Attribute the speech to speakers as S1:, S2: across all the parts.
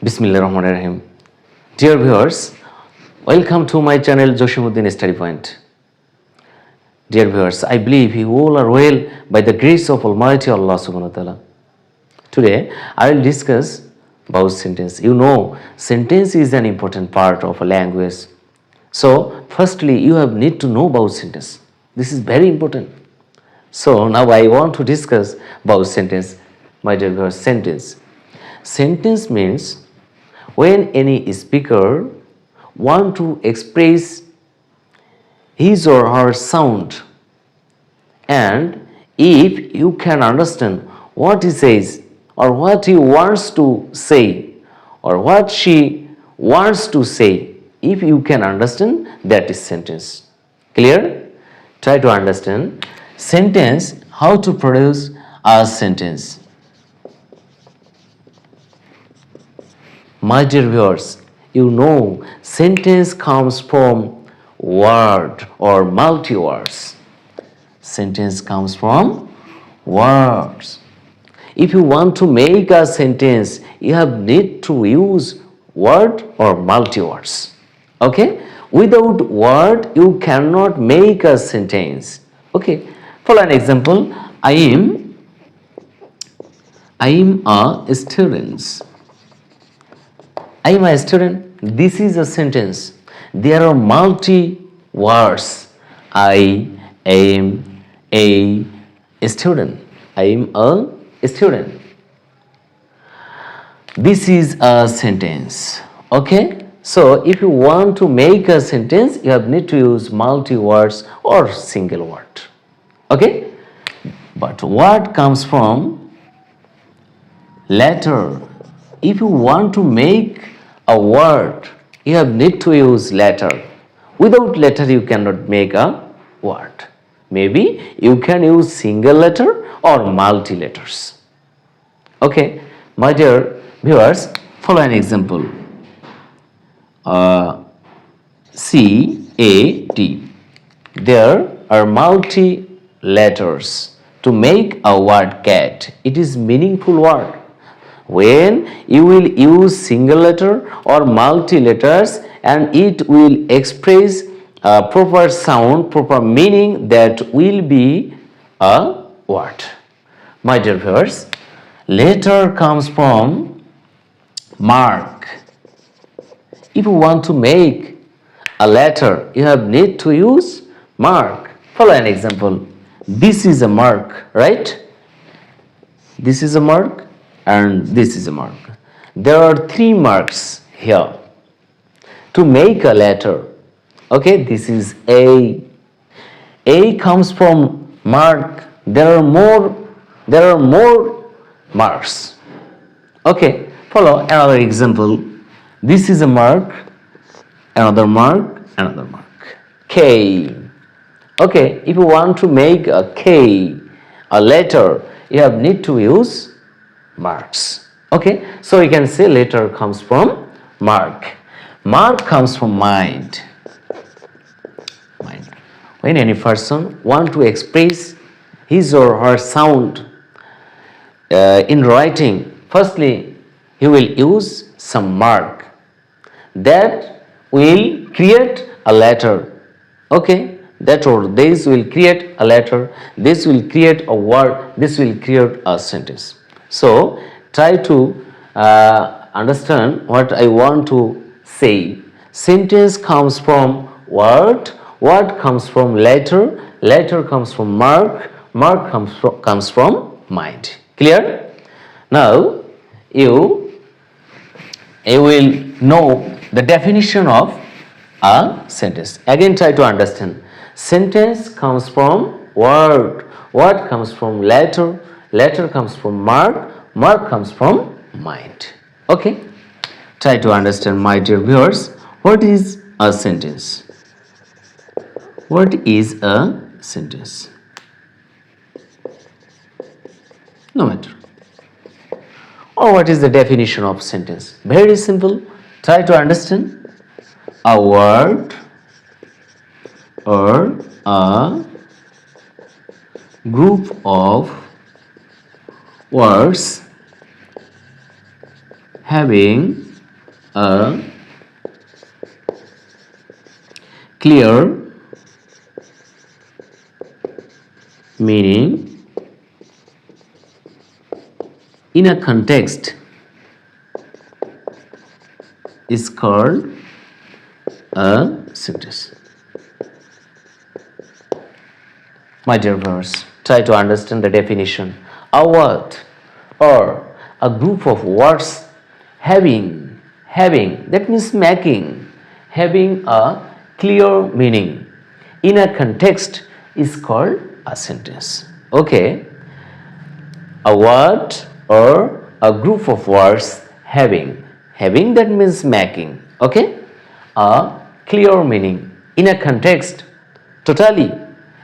S1: Bismillahirrahmanirrahim. Dear viewers, welcome to my channel Joshimuddin Study Point. Dear viewers, I believe you all are well by the grace of Almighty Allah Subhanahu wa Ta'ala. Today, I will discuss about sentence. You know, sentence is an important part of a language. So, firstly, you have need to know about sentence. This is very important. So, now I want to discuss about sentence. My dear viewers, sentence. Sentence means when any speaker want to express his or her sound, and if you can understand what he says or what he wants to say or what she wants to say, if you can understand, that is sentence. Clear? Try to understand sentence, how to produce a sentence. My dear viewers, you know sentence comes from word or multi-words. Sentence comes from words. If you want to make a sentence, you have need to use word or multi-words. Okay? Without word, you cannot make a sentence. Okay? For an example, I am a student. I am a student. This is a sentence. There are multi words. I am a student. I am a student. This is a sentence. Okay? So, if you want to make a sentence, you have need to use multi words or single word. Okay? But what comes from letter? If you want to make a word, you have need to use letter. Without letter, you cannot make a word. Maybe you can use single letter or multi letters. Okay, my dear viewers, follow an example. C-A-T. There are multi letters to make a word cat. It is meaningful word. When you will use single letter or multi letters and it will express a proper sound, proper meaning, that will be a word. My dear viewers, letter comes from mark. If you want to make a letter, you have need to use mark. Follow an example. This is a mark, right? This is a mark. And this is a mark. There are three marks here to make a letter. Okay, this is A. A comes from mark. There are more marks. Okay, follow another example. This is a mark, another mark, another mark. K. Okay, if you want to make a K, a letter, you have need to use marks. Okay, so you can say letter comes from mark. Mark comes from mind. Mind. When any person want to express his or her sound in writing, firstly he will use some mark that will create a letter. Okay, that or this will create a letter, this will create a word, this will create a sentence. So, try to understand what I want to say. Sentence comes from word, word comes from letter, letter comes from mark, mark comes from mind. Clear? Now, you will know the definition of a sentence. Again, try to understand. Sentence comes from word, word comes from letter, letter comes from mark, mark comes from mind. Okay? Try to understand, my dear viewers, what is a sentence? What is a sentence? No matter. Or what is the definition of sentence? Very simple. Try to understand. A word or a group of words having a clear meaning in a context is called a sentence. My dear viewers, try to understand the definition. A word or a group of words having, that means making, having a clear meaning in a context is called a sentence. Okay, a word or a group of words having, that means making, okay, a clear meaning in a context, totally,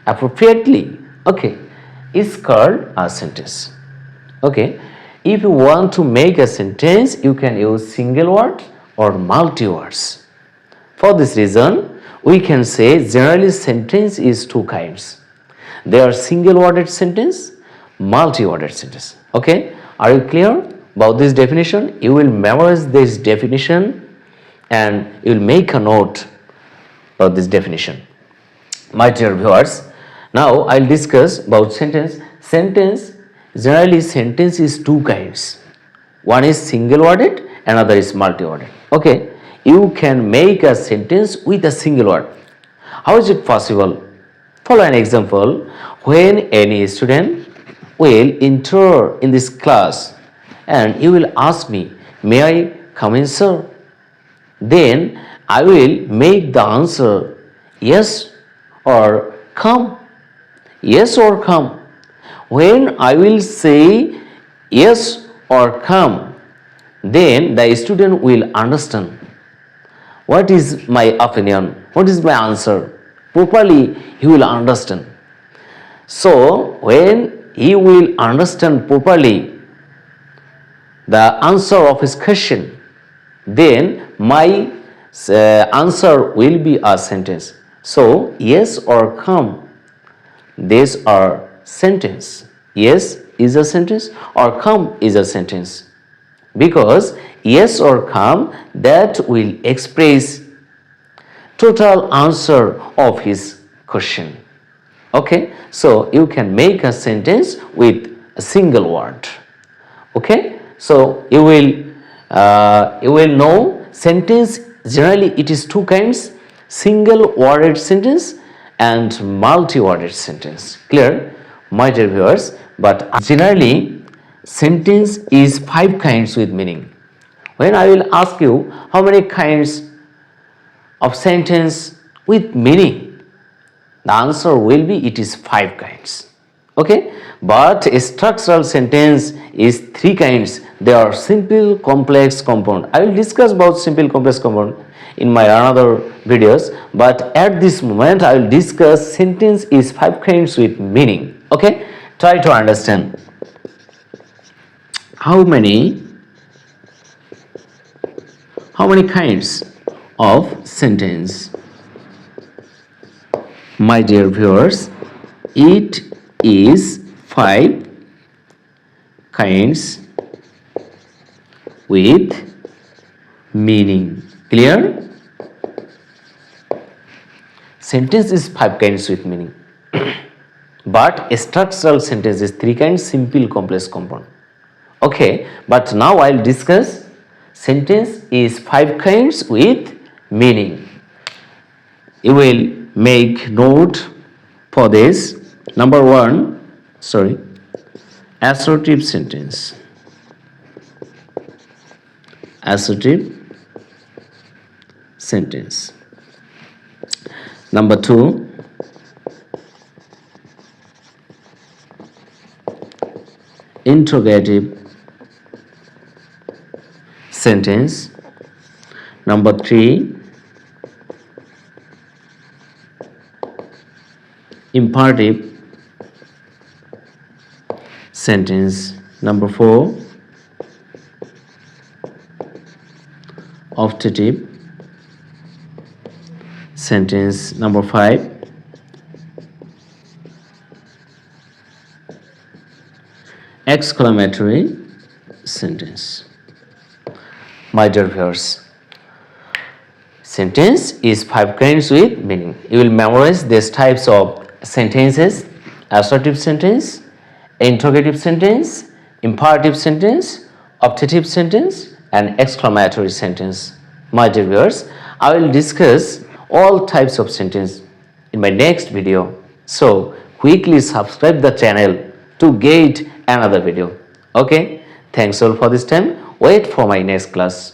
S1: appropriately, okay, is called a sentence. Okay, if you want to make a sentence, you can use single word or multi words. For this reason, we can say generally sentence is two kinds. There are single worded sentence, multi worded sentence. Okay, are you clear about this definition? You will memorize this definition and you will make a note of this definition. My dear viewers, now I'll discuss about sentence. Generally sentence is two kinds. One is single worded, another is multi worded. Okay, you can make a sentence with a single word. How is it possible? Follow an example. When any student will enter in this class and you will ask me, may I come in, sir? Then I will make the answer yes or come. Yes or come. When I will say yes or come, then the student will understand what is my opinion, what is my answer. Properly he will understand. So when he will understand properly the answer of his question, then my answer will be a sentence. So yes or come, these are sentence. Yes is a sentence or come is a sentence, because yes or come, that will express total answer of his question. Okay, so you can make a sentence with a single word. Okay, so you will know sentence generally it is two kinds: single worded sentence and multi-worded sentence. Clear, my dear viewers? But generally sentence is five kinds with meaning. When I will ask you how many kinds of sentence with meaning, the answer will be it is five kinds. Okay, but a structural sentence is three kinds. They are simple, complex, compound. I will discuss about simple, complex, compound in my another videos, but at this moment I will discuss sentence is five kinds with meaning. Okay, try to understand how many kinds of sentence. My dear viewers, it is five kinds with meaning. Clear? Sentence is five kinds with meaning. But a structural sentence is three kinds: simple, complex, compound. Okay, but now I'll discuss sentence is five kinds with meaning. You will make note for this. Number one, assertive sentence. Assertive sentence. Number two, interrogative sentence. Number three, imperative sentence. Number four, optative sentence. Number five, exclamatory sentence. My dear viewers, Sentence is 5 kinds with meaning. You will memorize these types of sentences: assertive sentence, interrogative sentence, imperative sentence, optative sentence, and exclamatory sentence. My dear viewers, I will discuss all types of sentence in my next video. So quickly subscribe the channel to get another video. Okay, thanks all for this time. Wait for my next class.